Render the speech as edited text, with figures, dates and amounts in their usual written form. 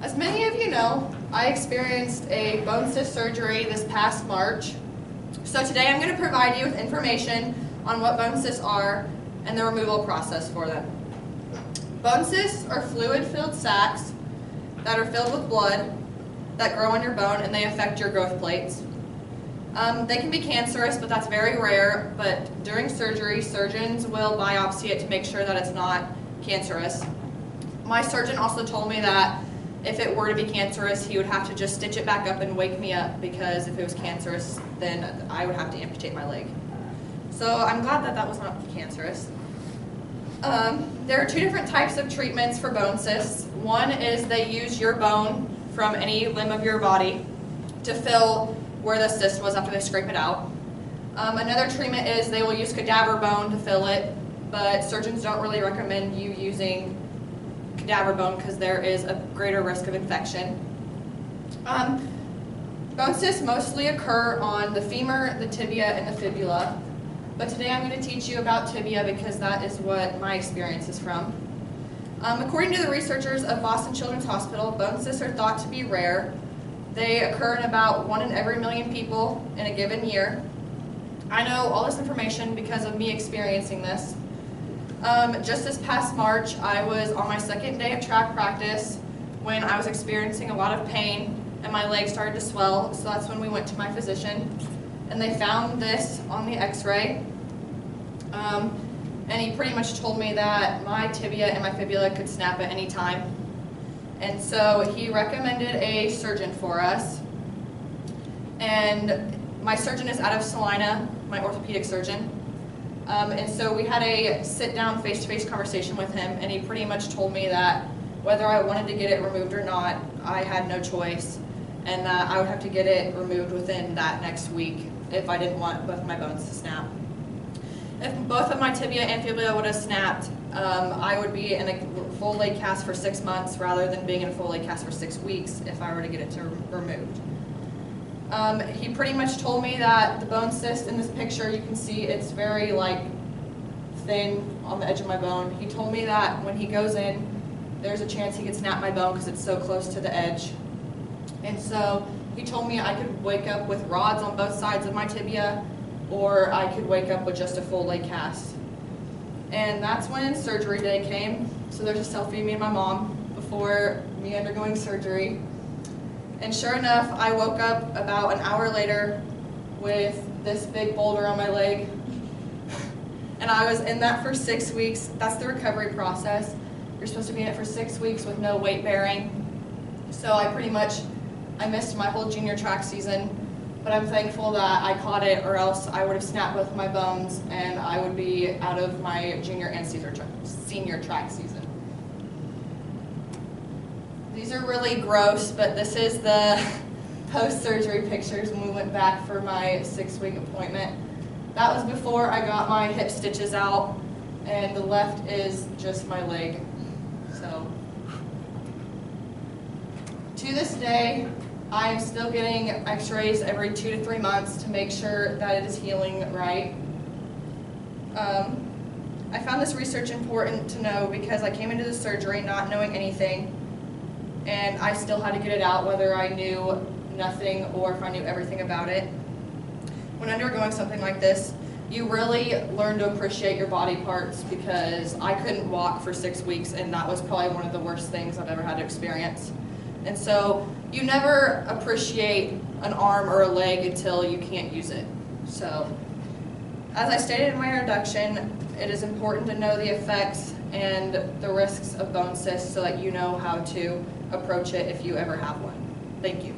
As many of you know, I experienced a bone cyst surgery this past March. So today I'm going to provide you with information on what bone cysts are and the removal process for them. Bone cysts are fluid-filled sacs that are filled with blood that grow on your bone, and they affect your growth plates. They can be cancerous, but that's very rare. But during surgery, surgeons will biopsy it to make sure that it's not cancerous. My surgeon also told me that if it were to be cancerous, he would have to just stitch it back up and wake me up, because if it was cancerous, then I would have to amputate my leg. So I'm glad that that was not cancerous. There are two different types of treatments for bone cysts. One is they use your bone from any limb of your body to fill where the cyst was after they scrape it out. Another treatment is they will use cadaver bone to fill it, but surgeons don't really recommend you using cadaver bone because there is a greater risk of infection. Bone cysts mostly occur on the femur, the tibia, and the fibula. But today I'm going to teach you about tibia because that is what my experience is from. According to the researchers of Boston Children's Hospital, bone cysts are thought to be rare. They occur in about 1 in every million people in a given year. I know all this information because of me experiencing this. Just this past March, I was on my second day of track practice when I was experiencing a lot of pain and my leg started to swell, so that's when we went to my physician. And they found this on the x-ray, and he pretty much told me that my tibia and my fibula could snap at any time. And so he recommended a surgeon for us. And my surgeon is out of Salina, my orthopedic surgeon. And so we had a sit-down face-to-face conversation with him, and he pretty much told me that whether I wanted to get it removed or not, I had no choice, and that I would have to get it removed within that next week if I didn't want both my bones to snap. If both of my tibia and fibula would have snapped, I would be in a full leg cast for 6 months rather than being in a full leg cast for 6 weeks if I were to get it removed. He pretty much told me that the bone cyst in this picture, you can see it's very thin on the edge of my bone. He told me that when he goes in, there's a chance he could snap my bone because it's so close to the edge. And so he told me I could wake up with rods on both sides of my tibia, or I could wake up with just a full leg cast. And that's when surgery day came. So there's a selfie of me and my mom before me undergoing surgery. And sure enough, I woke up about an hour later with this big boulder on my leg. And I was in that for 6 weeks. That's the recovery process. You're supposed to be in it for 6 weeks with no weight bearing. So I missed my whole junior track season, but I'm thankful that I caught it, or else I would have snapped both my bones and I would be out of my junior and senior track season. These are really gross, but this is the post-surgery pictures when we went back for my 6-week appointment. That was before I got my hip stitches out, and the left is just my leg. So, to this day, I am still getting x-rays every 2 to 3 months to make sure that it is healing right. I found this research important to know because I came into the surgery not knowing anything, and I still had to get it out whether I knew nothing or if I knew everything about it. When undergoing something like this, you really learn to appreciate your body parts, because I couldn't walk for 6 weeks, and that was probably one of the worst things I've ever had to experience. And so you never appreciate an arm or a leg until you can't use it. So, as I stated in my introduction, it is important to know the effects and the risks of bone cysts so that you know how to approach it if you ever have one. Thank you.